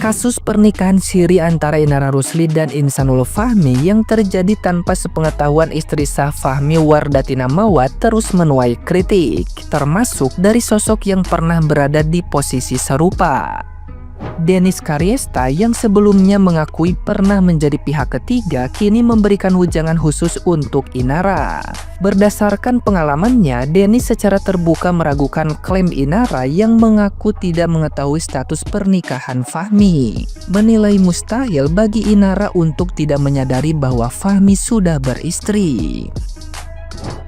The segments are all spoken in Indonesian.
Kasus pernikahan siri antara Inara Rusli dan Insanul Fahmi yang terjadi tanpa sepengetahuan istri sah Fahmi Wardatina Mawat terus menuai kritik, termasuk dari sosok yang pernah berada di posisi serupa. Dennis Karyesta yang sebelumnya mengakui pernah menjadi pihak ketiga kini memberikan wejangan khusus untuk Inara. Berdasarkan pengalamannya, Dennis secara terbuka meragukan klaim Inara yang mengaku tidak mengetahui status pernikahan Fahmi. Menilai mustahil bagi Inara untuk tidak menyadari bahwa Fahmi sudah beristri.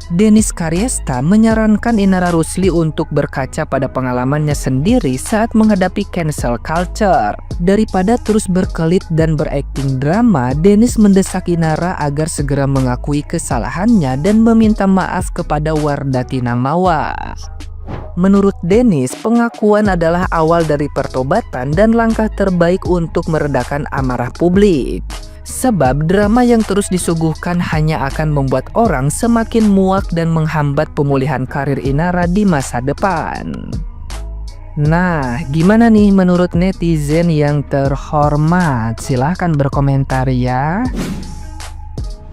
Dennis Karyesta menyarankan Inara Rusli untuk berkaca pada pengalamannya sendiri saat menghadapi cancel culture. Daripada terus berkelit dan berakting drama, Dennis mendesak Inara agar segera mengakui kesalahannya dan meminta maaf kepada Wardatina Mawat. Menurut Dennis, pengakuan adalah awal dari pertobatan dan langkah terbaik untuk meredakan amarah publik. Sebab drama yang terus disuguhkan hanya akan membuat orang semakin muak dan menghambat pemulihan karir Inara di masa depan. Nah, gimana nih menurut netizen yang terhormat? Silahkan berkomentar ya.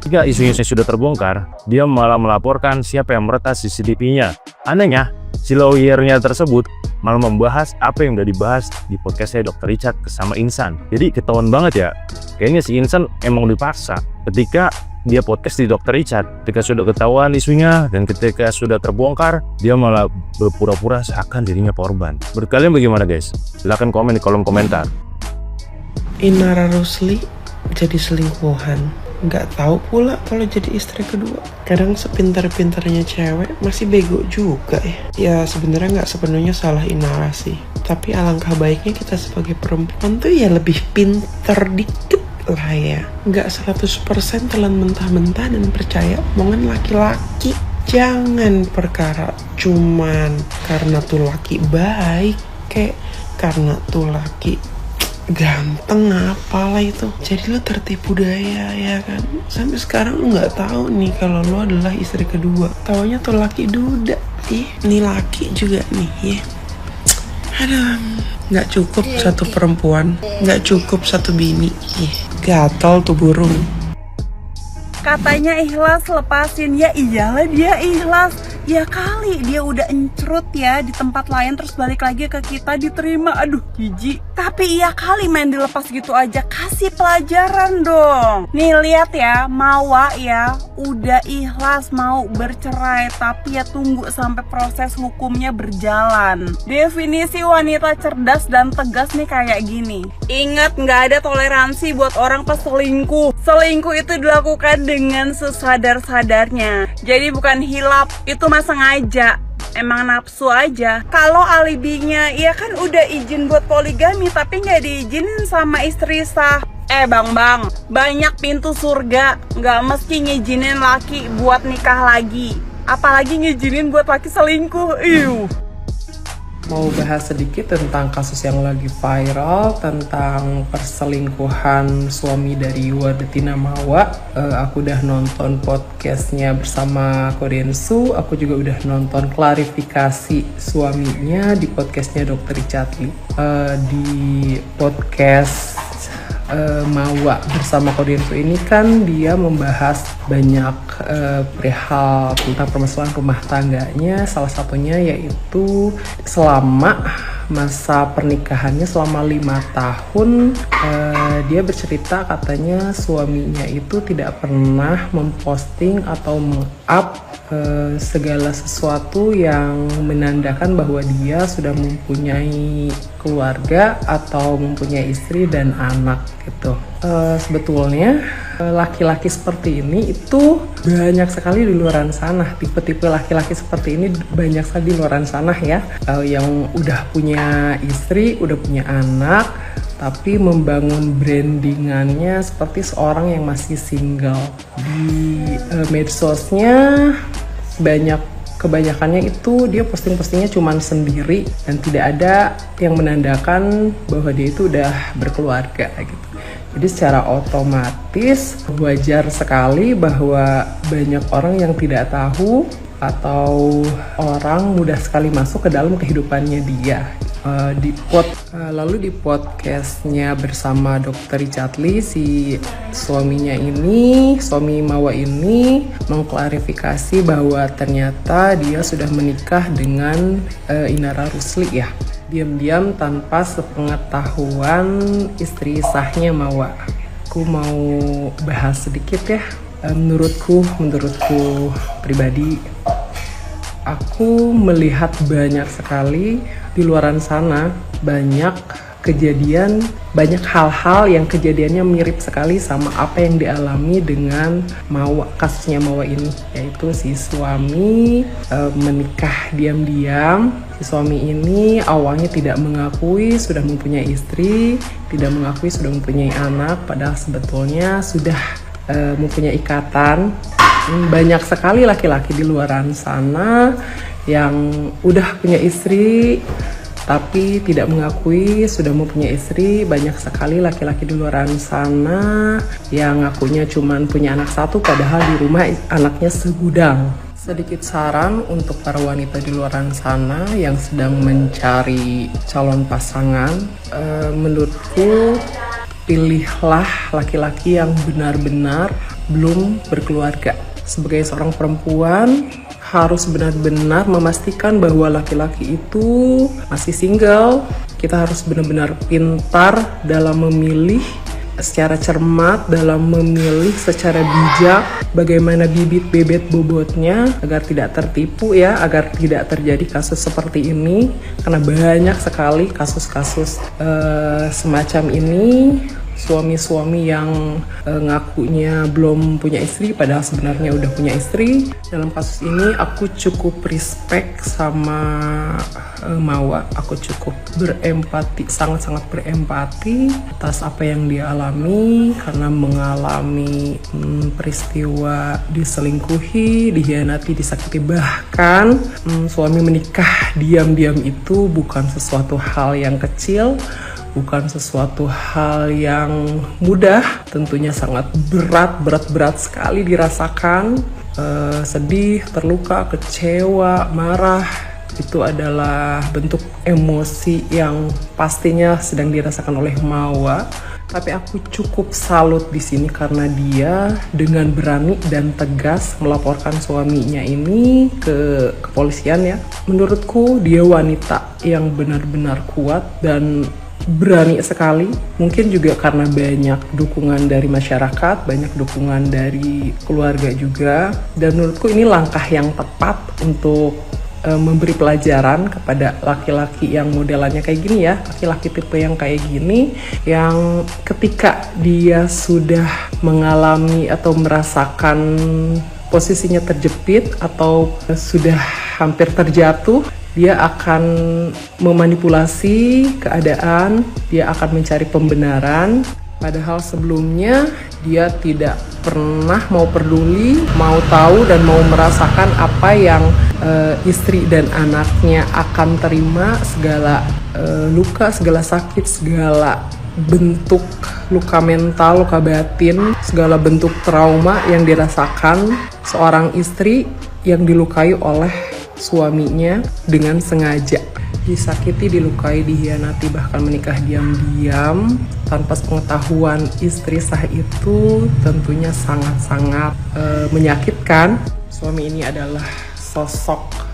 Jika isunya sudah terbongkar, dia malah melaporkan siapa yang meretas CCTV-nya. Anehnya, si lawyernya tersebut malah membahas apa yang udah dibahas di podcastnya Dr. Richard sama Insan. Jadi ketahuan banget ya, kayaknya si Insan emang dipaksa ketika dia podcast di Dr. Richard. Ketika sudah ketahuan isunya dan ketika sudah terbongkar, dia malah berpura-pura seakan dirinya korban. Menurut kalian bagaimana guys? Silahkan komen di kolom komentar. Inara Rusli jadi selingkuhan. Nggak tahu pula kalau jadi istri kedua. Kadang sepintar-pintarnya cewek masih bego juga ya. Ya sebenarnya nggak sepenuhnya salah Inara sih. Tapi alangkah baiknya kita sebagai perempuan tuh ya lebih pintar dikit lah ya. Nggak 100% telan mentah-mentah dan percaya omongan laki-laki. Jangan perkara cuman karena tuh laki baik, kayak karena tuh laki ganteng apalah itu, jadi lu tertipu daya ya kan. Sampai sekarang lu nggak tahu nih kalau lu adalah istri kedua, taunya tuh laki duda. Nih laki juga nih ya. Aduh, nggak cukup satu perempuan, nggak cukup satu bini. Gatal tuh burung. Katanya ikhlas lepasin, ya iyalah dia ikhlas. Ya kali dia udah encrut ya di tempat lain terus balik lagi ke kita diterima. Aduh jijik. Tapi iya kali main dilepas gitu aja, kasih pelajaran dong. Nih lihat ya, Mawa ya udah ikhlas mau bercerai, tapi ya tunggu sampai proses hukumnya berjalan. Definisi wanita cerdas dan tegas nih kayak gini. Ingat, nggak ada toleransi buat orang peselingkuh. Selingkuh itu dilakukan dengan sesadar-sadarnya. Jadi bukan hilap, itu mah sengaja. Emang nafsu aja. Kalau alibinya, ya kan udah izin buat poligami tapi nggak diizinin sama istri sah. Bang, banyak pintu surga. Nggak mesti ngizinin laki buat nikah lagi. Apalagi ngizinin buat laki selingkuh. Mau bahas sedikit tentang kasus yang lagi viral tentang perselingkuhan suami dari Wardatina Mawat. Aku udah nonton podcastnya bersama Korean Su. Aku juga udah nonton klarifikasi suaminya di podcastnya Dr. Richard Lee. Di podcast Mawa bersama Korean Su ini kan dia membahas banyak perihal tentang permasalahan rumah tangganya. Salah satunya yaitu selama masa pernikahannya selama 5 tahun, dia bercerita katanya suaminya itu tidak pernah memposting atau meng-up segala sesuatu yang menandakan bahwa dia sudah mempunyai keluarga atau mempunyai istri dan anak gitu. Sebetulnya laki-laki seperti ini itu banyak sekali di luaran sana. Tipe-tipe laki-laki seperti ini banyak sekali di luaran sana ya, yang udah punya istri, udah punya anak, tapi membangun brandingannya seperti seorang yang masih single. Di medsosnya kebanyakannya itu dia posting-postingnya cuman sendiri dan tidak ada yang menandakan bahwa dia itu udah berkeluarga gitu. Jadi secara otomatis wajar sekali bahwa banyak orang yang tidak tahu atau orang mudah sekali masuk ke dalam kehidupannya dia. Lalu di podcastnya bersama Dr. Richard Lee, si suami Mawa ini mengklarifikasi bahwa ternyata dia sudah menikah dengan Inara Rusli ya, diam-diam tanpa sepengetahuan istri sahnya Mawa. Aku mau bahas sedikit ya. Menurutku pribadi, aku melihat banyak sekali di luaran sana banyak hal-hal yang kejadiannya mirip sekali sama apa yang dialami dengan kasusnya Mawa ini, yaitu si suami menikah diam-diam. Si suami ini awalnya tidak mengakui sudah mempunyai istri, tidak mengakui sudah mempunyai anak, padahal sebetulnya sudah mempunyai ikatan. Banyak sekali laki-laki di luaran sana yang udah punya istri tapi tidak mengakui sudah mempunyai istri. Banyak sekali laki-laki di luaran sana yang ngakunya cuman punya anak satu padahal di rumah anaknya segudang. Sedikit saran untuk para wanita di luaran sana yang sedang mencari calon pasangan, menurutku pilihlah laki-laki yang benar-benar belum berkeluarga. Sebagai seorang perempuan, harus benar-benar memastikan bahwa laki-laki itu masih single. Kita harus benar-benar pintar dalam memilih, secara cermat dalam memilih, secara bijak bagaimana bibit bobotnya agar tidak tertipu ya, agar tidak terjadi kasus seperti ini. Karena banyak sekali kasus-kasus semacam ini, suami-suami yang ngakunya belum punya istri padahal sebenarnya udah punya istri. Dalam kasus ini aku cukup respect sama Mawa. Aku cukup berempati, sangat-sangat berempati atas apa yang dia alami, karena mengalami peristiwa diselingkuhi, dihianati, disakiti, bahkan suami menikah diam-diam itu bukan sesuatu hal yang kecil, bukan sesuatu hal yang mudah, tentunya sangat berat sekali dirasakan. Sedih, terluka, kecewa, marah, itu adalah bentuk emosi yang pastinya sedang dirasakan oleh Mawa. Tapi aku cukup salut di sini karena dia dengan berani dan tegas melaporkan suaminya ini ke kepolisian ya. Menurutku dia wanita yang benar-benar kuat dan berani sekali. Mungkin juga karena banyak dukungan dari masyarakat, banyak dukungan dari keluarga juga. Dan menurutku ini langkah yang tepat untuk memberi pelajaran kepada laki-laki yang modelannya kayak gini ya, laki-laki tipe yang kayak gini, yang ketika dia sudah mengalami atau merasakan posisinya terjepit atau sudah hampir terjatuh, dia akan memanipulasi keadaan, dia akan mencari pembenaran, padahal sebelumnya dia tidak pernah mau peduli, mau tahu dan mau merasakan apa yang istri dan anaknya akan terima, segala luka, segala sakit, segala bentuk luka mental, luka batin, segala bentuk trauma yang dirasakan seorang istri yang dilukai oleh suaminya dengan sengaja. Disakiti, dilukai, dihianati, bahkan menikah diam-diam tanpa pengetahuan istri sah itu tentunya sangat-sangat menyakitkan. Suami ini adalah sosok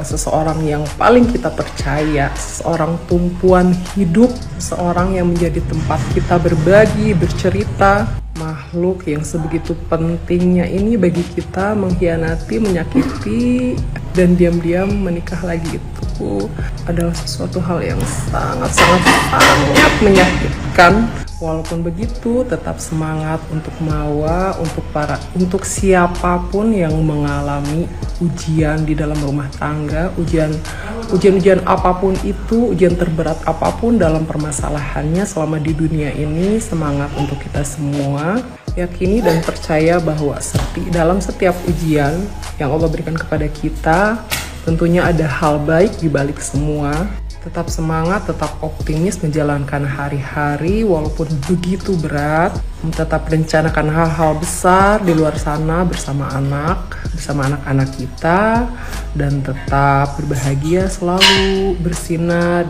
seseorang yang paling kita percaya, seorang tumpuan hidup, seorang yang menjadi tempat kita berbagi, bercerita. Makhluk yang sebegitu pentingnya ini bagi kita mengkhianati, menyakiti, dan diam-diam menikah lagi, itu adalah sesuatu hal yang sangat menyakitkan. Walaupun begitu, tetap semangat untuk Mawa, untuk siapapun yang mengalami ujian di dalam rumah tangga, ujian apapun itu, ujian terberat apapun dalam permasalahannya selama di dunia ini. Semangat untuk kita semua. Yakini dan percaya bahwa dalam setiap ujian yang Allah berikan kepada kita, tentunya ada hal baik di balik semua. Tetap semangat, tetap optimis menjalankan hari-hari walaupun begitu berat. Tetap rencanakan hal-hal besar di luar sana bersama anak-anak kita. Dan tetap berbahagia selalu, bersinar.